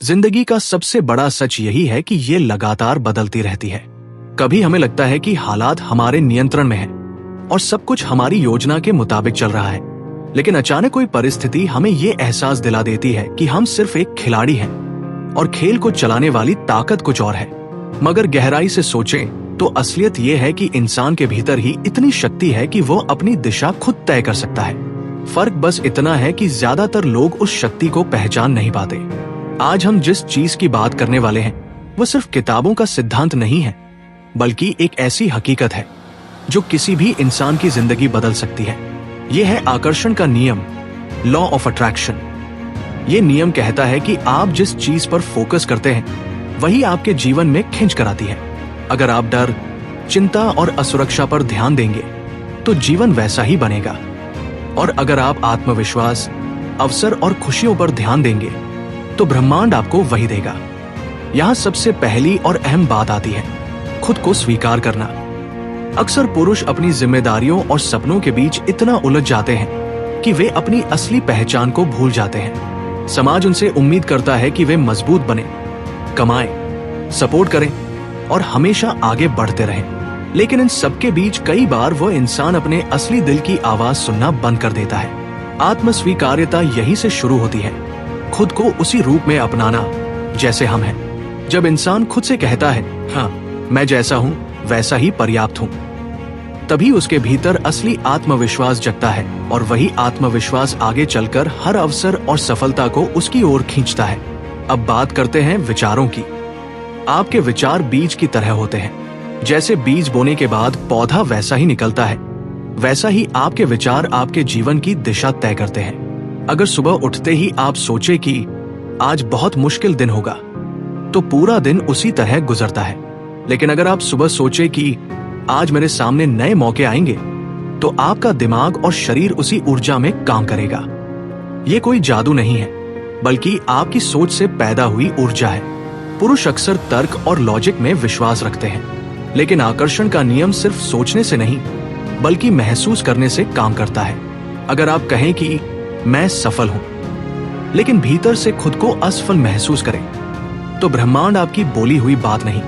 जिंदगी का सबसे बड़ा सच यही है कि ये लगातार बदलती रहती है। कभी हमें लगता है कि हालात हमारे नियंत्रण में हैं और सब कुछ हमारी योजना के मुताबिक चल रहा है, लेकिन अचानक कोई परिस्थिति हमें ये एहसास दिला देती है कि हम सिर्फ एक खिलाड़ी हैं और खेल को चलाने वाली ताकत कुछ और है। मगर गहराई से सोचें तो असलियत ये है कि इंसान के भीतर ही इतनी शक्ति है कि वो अपनी दिशा खुद तय कर सकता है। फर्क बस इतना है कि ज्यादातर लोग उस शक्ति को पहचान नहीं पाते। आज हम जिस चीज की बात करने वाले हैं वो सिर्फ किताबों का सिद्धांत नहीं है, बल्कि एक ऐसी हकीकत है जो किसी भी इंसान की जिंदगी बदल सकती है। यह है आकर्षण का नियम, लॉ ऑफ अट्रैक्शन। ये नियम कहता है कि आप जिस चीज पर फोकस करते हैं वही आपके जीवन में खींच कर आती है। अगर आप डर, चिंता और असुरक्षा पर ध्यान देंगे तो जीवन वैसा ही बनेगा, और अगर आप आत्मविश्वास, अवसर और खुशियों पर ध्यान देंगे तो ब्रह्मांड आपको वही देगा। यहाँ सबसे पहली और अहम बात आती है खुद को स्वीकार करना। अक्सर पुरुष अपनी जिम्मेदारियों और सपनों के बीच इतना उलझ जाते हैं कि वे अपनी असली पहचान को भूल जाते हैं। समाज उनसे उम्मीद करता है कि वे मजबूत बने, कमाएं, सपोर्ट करें और हमेशा आगे बढ़ते रहें। लेकिन इन सबके बीच कई बार वो इंसान अपने असली दिल की आवाज सुनना बंद कर देता है। आत्मस्वीकार्यता यहीं से शुरू होती है, खुद को उसी रूप में अपनाना जैसे हम हैं। जब इंसान खुद से कहता है, हाँ मैं जैसा हूं वैसा ही पर्याप्त हूं, तभी उसके भीतर असली आत्मविश्वास जगता है, और वही आत्मविश्वास आगे चलकर हर अवसर और सफलता को उसकी ओर खींचता है। अब बात करते हैं विचारों की। आपके विचार बीज की तरह होते हैं। जैसे बीज बोने के बाद पौधा वैसा ही निकलता है, वैसा ही आपके विचार आपके जीवन की दिशा तय करते हैं। अगर सुबह उठते ही आप सोचे कि आज बहुत मुश्किल दिन होगा, तो पूरा दिन उसी तरह गुजरता है। लेकिन अगर आप सुबह सोचे कि आज मेरे सामने नए मौके आएंगे, तो आपका दिमाग और शरीर उसी ऊर्जा में काम करेगा। ये कोई जादू नहीं है, बल्कि आपकी सोच से पैदा हुई ऊर्जा है। पुरुष अक्सर तर्क और लॉजिक में विश्वास रखते हैं, लेकिन आकर्षण का नियम सिर्फ सोचने से नहीं, बल्कि महसूस करने से काम करता है। अगर आप कहें कि मैं सफल हूं, लेकिन भीतर से खुद को असफल महसूस करें, तो ब्रह्मांड आपकी बोली हुई बात नहीं,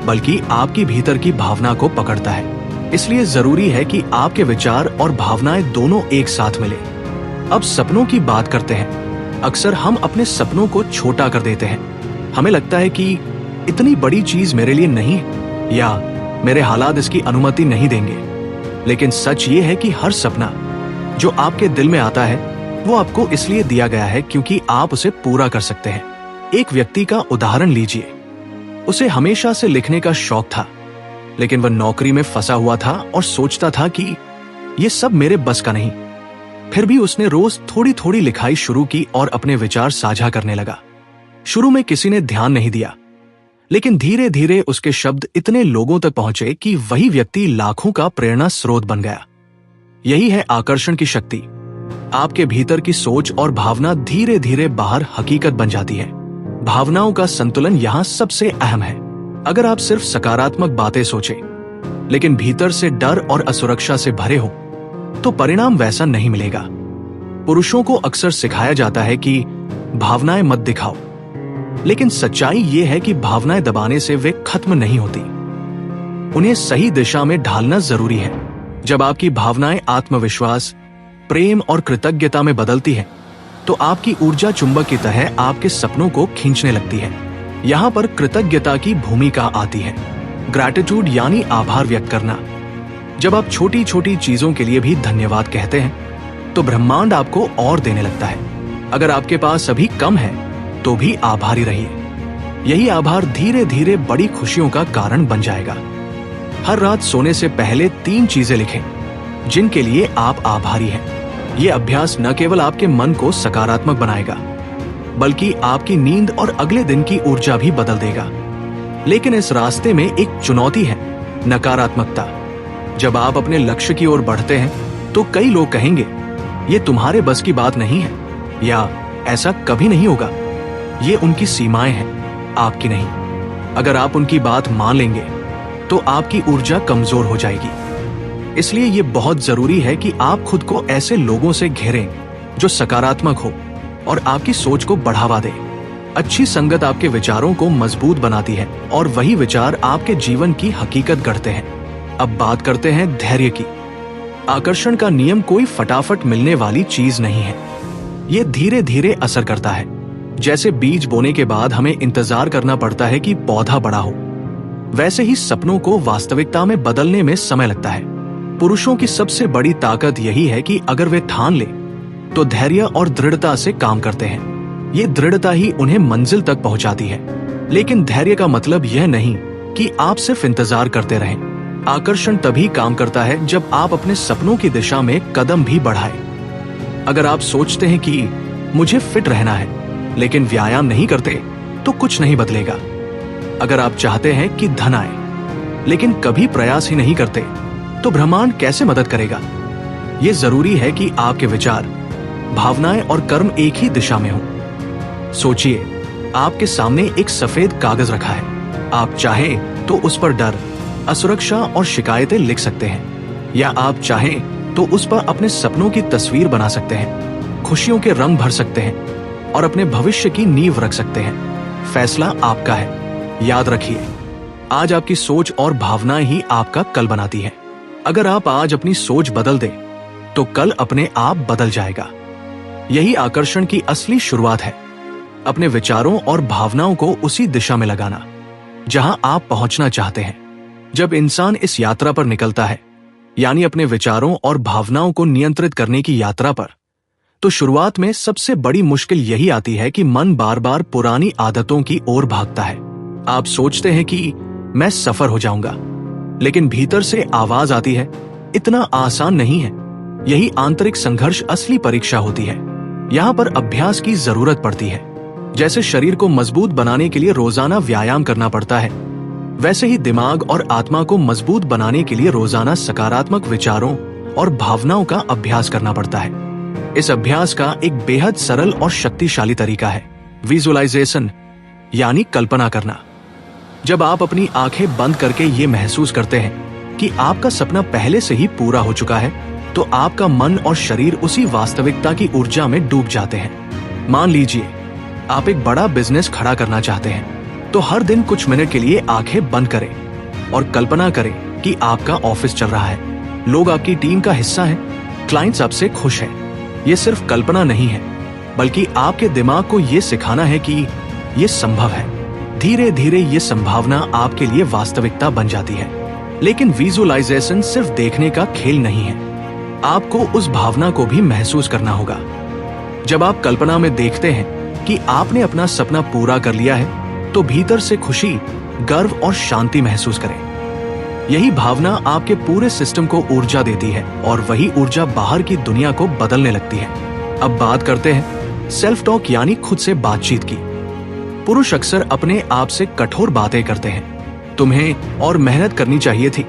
बल्कि आपकी भीतर की भावना को पकड़ता है। इसलिए जरूरी है कि आपके विचार और भावनाएं दोनों एक साथ मिले। अब सपनों की बात करते हैं। अक्सर हम अपने सपनों को छोटा कर देते हैं। हमें लगता है कि इतनी बड़ी चीज मेरे लिए नहीं है, या मेरे हालात इसकी अनुमति नहीं देंगे। लेकिन सच ये है कि हर सपना जो आपके दिल में आता है वो आपको इसलिए दिया गया है क्योंकि आप उसे पूरा कर सकते हैं। एक व्यक्ति का उदाहरण लीजिए। उसे हमेशा से लिखने का शौक था, लेकिन वह नौकरी में फंसा हुआ था और सोचता था कि ये सब मेरे बस का नहीं। फिर भी उसने रोज थोड़ी थोड़ी लिखाई शुरू की और अपने विचार साझा करने लगा। शुरू में किसी ने ध्यान नहीं दिया, लेकिन धीरे धीरे उसके शब्द इतने लोगों तक पहुंचे कि वही व्यक्ति लाखों का प्रेरणा स्रोत बन गया। यही है आकर्षण की शक्ति। आपके भीतर की सोच और भावना धीरे धीरे बाहर हकीकत बन जाती है। भावनाओं का संतुलन यहाँ सबसे अहम है। अगर आप सिर्फ सकारात्मक बातें सोचें, लेकिन भीतर से डर और असुरक्षा से भरे हो, तो परिणाम वैसा नहीं मिलेगा। पुरुषों को अक्सर सिखाया जाता है कि भावनाएं मत दिखाओ, लेकिन सच्चाई ये है कि भावनाएं दबाने से वे खत्म नहीं होती। उन्हें सही दिशा में ढालना जरूरी है। जब आपकी भावनाएं आत्मविश्वास, प्रेम और कृतज्ञता में बदलती है, तो आपकी ऊर्जा चुंबक की तरह आपके सपनों को खींचने लगती है। यहाँ पर कृतज्ञता की भूमिका आती है। ग्रैटिट्यूड यानी आभार व्यक्त करना। जब आप छोटी छोटी चीजों के लिए भी धन्यवाद कहते हैं, तो ब्रह्मांड आपको और देने लगता है। अगर आपके पास अभी कम है, तो भी आभारी रहिए। यही आभार धीरे धीरे बड़ी खुशियों का कारण बन जाएगा। हर रात सोने से पहले 3 चीजें लिखें जिनके लिए आप आभारी हैं। ये अभ्यास न केवल आपके मन को सकारात्मक बनाएगा, बल्कि आपकी नींद और अगले दिन की ऊर्जा भी बदल देगा। लेकिन इस रास्ते में एक चुनौती है, नकारात्मकता। जब आप अपने लक्ष्य की ओर बढ़ते हैं, तो कई लोग कहेंगे, ये तुम्हारे बस की बात नहीं है, या ऐसा कभी नहीं होगा। ये उनकी सीमाएं हैं, आपकी नहीं। अगर आप उनकी बात मान लेंगे, तो आपकी ऊर्जा कमजोर हो जाएगी। इसलिए ये बहुत जरूरी है कि आप खुद को ऐसे लोगों से घेरें जो सकारात्मक हो और आपकी सोच को बढ़ावा दे। अच्छी संगत आपके विचारों को मजबूत बनाती है और वही विचार आपके जीवन की हकीकत गढ़ते हैं। अब बात करते हैं धैर्य की। आकर्षण का नियम कोई फटाफट मिलने वाली चीज नहीं है। ये धीरे धीरे असर करता है। जैसे बीज बोने के बाद हमें इंतजार करना पड़ता है कि पौधा बड़ा हो, वैसे ही सपनों को वास्तविकता में बदलने में समय लगता है। पुरुषों की सबसे बड़ी ताकत यही है कि अगर वे ठान ले तो धैर्य और दृढ़ता से काम करते हैं। ये दृढ़ता ही उन्हें मंजिल तक पहुंचाती है। लेकिन धैर्य का मतलब यह नहीं कि आप सिर्फ इंतजार करते रहें। आकर्षण तभी काम करता है जब आप अपने सपनों की दिशा में कदम भी बढ़ाएं। अगर आप सोचते हैं कि मुझे फिट रहना है लेकिन व्यायाम नहीं करते तो कुछ नहीं बदलेगा। अगर आप चाहते हैं कि धन आए लेकिन कभी प्रयास ही नहीं करते तो ब्रह्मांड कैसे मदद करेगा। ये जरूरी है कि आपके विचार, भावनाएं और कर्म एक ही दिशा में हों। सोचिए, आपके सामने एक सफेद कागज रखा है। आप चाहें तो उस पर डर, असुरक्षा और शिकायतें लिख सकते हैं, या आप चाहें तो उस पर अपने सपनों की तस्वीर बना सकते हैं, खुशियों के रंग भर सकते हैं और अपने भविष्य की नींव रख सकते हैं। फैसला आपका है। याद रखिए, आज आपकी सोच और भावनाएं ही आपका कल बनाती है। अगर आप आज अपनी सोच बदल दें तो कल अपने आप बदल जाएगा। यही आकर्षण की असली शुरुआत है। अपने विचारों और भावनाओं को उसी दिशा में लगाना जहां आप पहुंचना चाहते हैं। जब इंसान इस यात्रा पर निकलता है, यानी अपने विचारों और भावनाओं को नियंत्रित करने की यात्रा पर, तो शुरुआत में सबसे बड़ी मुश्किल यही आती है कि मन बार बार पुरानी आदतों की ओर भागता है। आप सोचते हैं कि मैं सफर हो जाऊंगा, लेकिन भीतर से आवाज आती है, इतना आसान नहीं है। यही आंतरिक संघर्ष असली परीक्षा होती है। यहाँ पर अभ्यास की जरूरत पड़ती है। जैसे शरीर को मजबूत बनाने के लिए रोजाना व्यायाम करना पड़ता है, वैसे ही दिमाग और आत्मा को मजबूत बनाने के लिए रोजाना सकारात्मक विचारों और भावनाओं का अभ्यास करना पड़ता है। इस अभ्यास का एक बेहद सरल और शक्तिशाली तरीका है विजुअलाइजेशन, यानी कल्पना करना। जब आप अपनी आंखें बंद करके ये महसूस करते हैं कि आपका सपना पहले से ही पूरा हो चुका है, तो आपका मन और शरीर उसी वास्तविकता की ऊर्जा में डूब जाते हैं। मान लीजिए आप एक बड़ा बिजनेस खड़ा करना चाहते हैं, तो हर दिन कुछ मिनट के लिए आंखें बंद करें और कल्पना करें कि आपका ऑफिस चल रहा है, लोग आपकी टीम का हिस्सा हैं, क्लाइंट्स आपसे खुश हैं। ये सिर्फ कल्पना नहीं है, बल्कि आपके दिमाग को ये सिखाना है कि ये संभव है। धीरे धीरे ये संभावना आपके लिए वास्तविकता बन जाती है। लेकिन विजुअलाइजेशन सिर्फ देखने का खेल नहीं है, आपको उस भावना को भी महसूस करना होगा। जब आप कल्पना में देखते हैं कि आपने अपना सपना पूरा कर लिया है, तो भीतर से खुशी, गर्व और शांति महसूस करें। यही भावना आपके पूरे सिस्टम को ऊर्जा देती है और वही ऊर्जा बाहर की दुनिया को बदलने लगती है। अब बात करते हैं सेल्फ टॉक, यानी खुद से बातचीत की। पुरुष अक्सर अपने आप से कठोर बातें करते हैं। तुम्हें और मेहनत करनी चाहिए थी,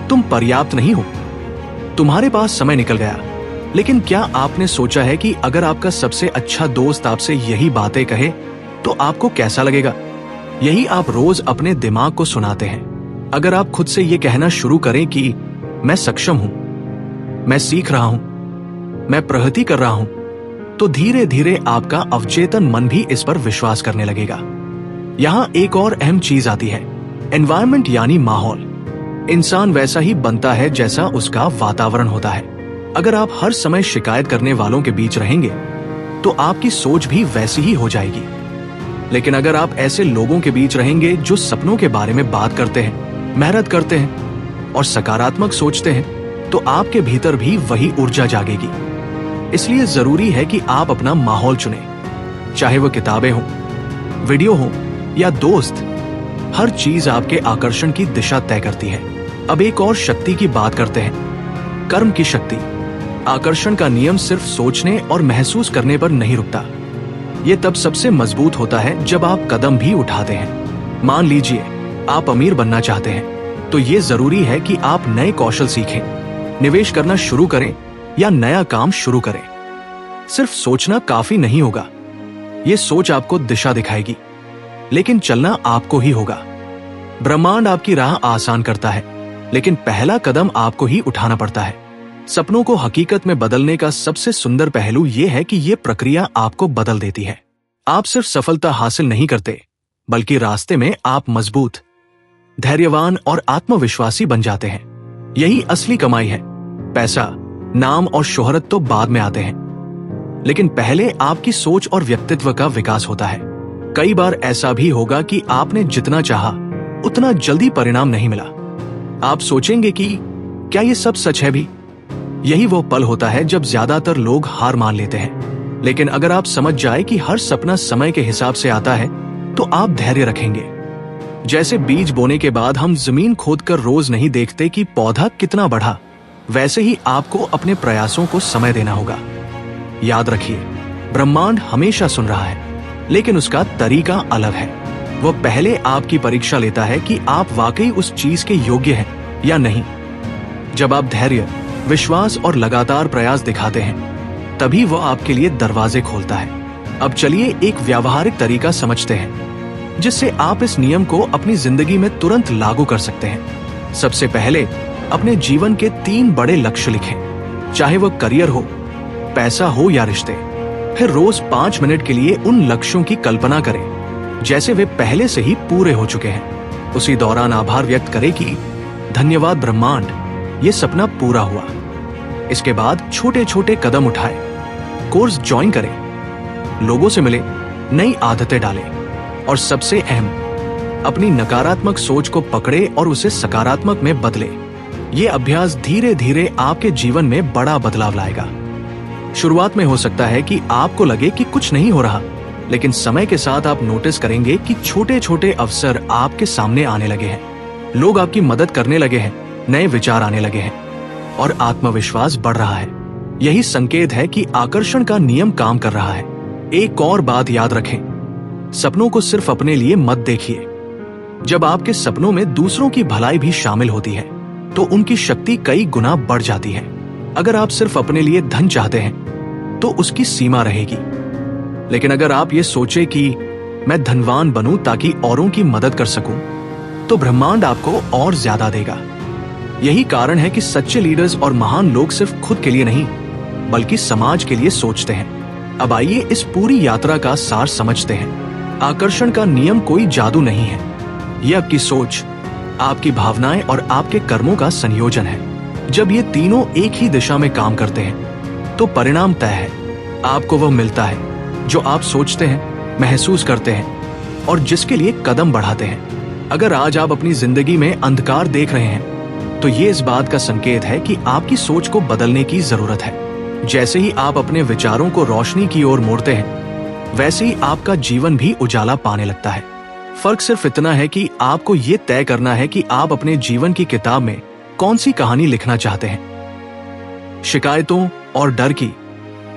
तुम पर्याप्त नहीं हो, तुम्हारे पास समय निकल गया। लेकिन क्या आपने सोचा है कि अगर आपका सबसे अच्छा दोस्त आपसे यही बातें कहे तो आपको कैसा लगेगा? यही आप रोज अपने दिमाग को सुनाते हैं। अगर आप खुद से ये कहना शुरू करें कि मैं सक्षम हूं, मैं सीख रहा हूं, मैं प्रगति कर रहा हूं, तो धीरे धीरे आपका अवचेतन मन भी इस पर विश्वास करने लगेगा। यहाँ एक और अहम चीज आती है, एनवायरनमेंट यानी माहौल। इंसान वैसा ही बनता है जैसा उसका वातावरण होता है। अगर आप हर समय शिकायत करने वालों के बीच रहेंगे तो आपकी सोच भी वैसी ही हो जाएगी। लेकिन अगर आप ऐसे लोगों के बीच रहेंगे जो सपनों के बारे में बात करते हैं, मेहनत करते हैं और सकारात्मक सोचते हैं, तो आपके भीतर भी वही ऊर्जा जागेगी। इसलिए जरूरी है कि आप अपना माहौल चुनें। चाहे वो किताबें हों, वीडियो हो या दोस्त, हर चीज आपके आकर्षण की दिशा तय करती है। अब एक और शक्ति की बात करते हैं, कर्म की शक्ति। आकर्षण का नियम सिर्फ सोचने और महसूस करने पर नहीं रुकता। ये तब सबसे मजबूत होता है जब आप कदम भी उठाते हैं। मान लीजिए आप अमीर बनना चाहते हैं, तो ये जरूरी है कि आप नए कौशल सीखें, निवेश करना शुरू करें या नया काम शुरू करें। सिर्फ सोचना काफी नहीं होगा, ये सोच आपको दिशा दिखाएगी, लेकिन चलना आपको ही होगा। ब्रह्मांड आपकी राह आसान करता है, लेकिन पहला कदम आपको ही उठाना पड़ता है। सपनों को हकीकत में बदलने का सबसे सुंदर पहलू यह है कि यह प्रक्रिया आपको बदल देती है। आप सिर्फ सफलता हासिल नहीं करते, बल्कि रास्ते में आप मजबूत, धैर्यवान और आत्मविश्वासी बन जाते हैं। यही असली कमाई है। पैसा, नाम और शोहरत तो बाद में आते हैं, लेकिन पहले आपकी सोच और व्यक्तित्व का विकास होता है। कई बार ऐसा भी होगा कि आपने जितना चाहा उतना जल्दी परिणाम नहीं मिला। आप सोचेंगे कि क्या ये सब सच है भी? यही वो पल होता है जब ज्यादातर लोग हार मान लेते हैं। लेकिन अगर आप समझ जाए कि हर सपना समय के हिसाब से आता है, तो आप धैर्य रखेंगे। जैसे बीज बोने के बाद हम जमीन खोदकर रोज नहीं देखते कि पौधा कितना बढ़ा, वैसे ही आपको अपने प्रयासों को समय देना होगा। याद रखिए, ब्रह्मांड हमेशा सुन रहा है, लेकिन उसका तरीका अलग है। वो पहले आपकी परीक्षा लेता है कि आप वाकई उस चीज के योग्य हैं या नहीं। जब आप धैर्य, विश्वास और लगातार प्रयास दिखाते हैं, तभी वो आपके लिए दरवाजे खोलता है। अब चलिए एक व्यावहारिक तरीका समझते हैं, जिससे आप इस नियम को अपनी जिंदगी में तुरंत लागू कर सकते हैं। सबसे पहले अपने जीवन के 3 बड़े लक्ष्य लिखें, चाहे वो करियर हो, पैसा हो या रिश्ते। फिर रोज 5 मिनट के लिए उन लक्ष्यों की कल्पना करें जैसे वे पहले से ही पूरे हो चुके हैं। उसी दौरान आभार व्यक्त करें कि धन्यवाद ब्रह्मांड, ये सपना पूरा हुआ। इसके बाद छोटे छोटे कदम उठाएं, कोर्स ज्वाइन करें, लोगों से मिले, नई आदतें डालें और सबसे अहम, अपनी नकारात्मक सोच को पकड़े और उसे सकारात्मक में बदले। ये अभ्यास धीरे धीरे आपके जीवन में बड़ा बदलाव लाएगा। शुरुआत में हो सकता है कि आपको लगे कि कुछ नहीं हो रहा, लेकिन समय के साथ आप नोटिस करेंगे कि छोटे छोटे अवसर आपके सामने आने लगे हैं, लोग आपकी मदद करने लगे हैं, नए विचार आने लगे हैं और आत्मविश्वास बढ़ रहा है। यही संकेत है कि आकर्षण का नियम काम कर रहा है। एक और बात याद रखें, सपनों को सिर्फ अपने लिए मत देखिए। जब आपके सपनों में दूसरों की भलाई भी शामिल होती है, तो उनकी शक्ति कई गुना बढ़ जाती है। अगर आप सिर्फ अपने लिए धन चाहते हैं, तो उसकी सीमा रहेगी। लेकिन अगर आप ये सोचे कि मैं धनवान बनूं ताकि औरों की मदद कर सकूं, तो ब्रह्मांड आपको और ज्यादा देगा। यही कारण है कि सच्चे लीडर्स और महान लोग सिर्फ खुद के लिए नहीं, बल्कि समाज के लिए सोचते हैं। अब आइए इस पूरी यात्रा का सार समझते हैं। आकर्षण का नियम कोई जादू नहीं है, यह आपकी सोच, आपकी भावनाएं और आपके कर्मों का संयोजन है। जब ये तीनों एक ही दिशा में काम करते हैं, तो परिणाम तय है। आपको वह मिलता है जो आप सोचते हैं, महसूस करते हैं और जिसके लिए कदम बढ़ाते हैं। अगर आज आप अपनी जिंदगी में अंधकार देख रहे हैं, तो ये इस बात का संकेत है कि आपकी सोच को बदलने की जरूरत है। जैसे ही आप अपने विचारों को रोशनी की ओर मोड़ते हैं, वैसे ही आपका जीवन भी उजाला पाने लगता है। फर्क सिर्फ इतना है कि आपको ये तय करना है कि आप अपने जीवन की किताब में कौन सी कहानी लिखना चाहते हैं, शिकायतों और डर की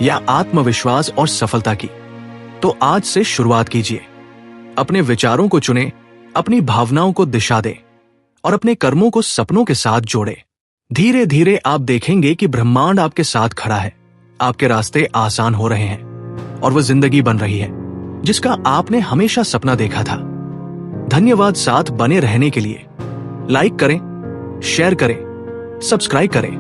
या आत्मविश्वास और सफलता की। तो आज से शुरुआत कीजिए। अपने विचारों को चुनें, अपनी भावनाओं को दिशा दें और अपने कर्मों को सपनों के साथ जोड़ें। धीरे धीरे आप देखेंगे कि ब्रह्मांड आपके साथ खड़ा है, आपके रास्ते आसान हो रहे हैं और वह जिंदगी बन रही है जिसका आपने हमेशा सपना देखा था। धन्यवाद साथ बने रहने के लिए। लाइक करें, शेयर करें, सब्सक्राइब करें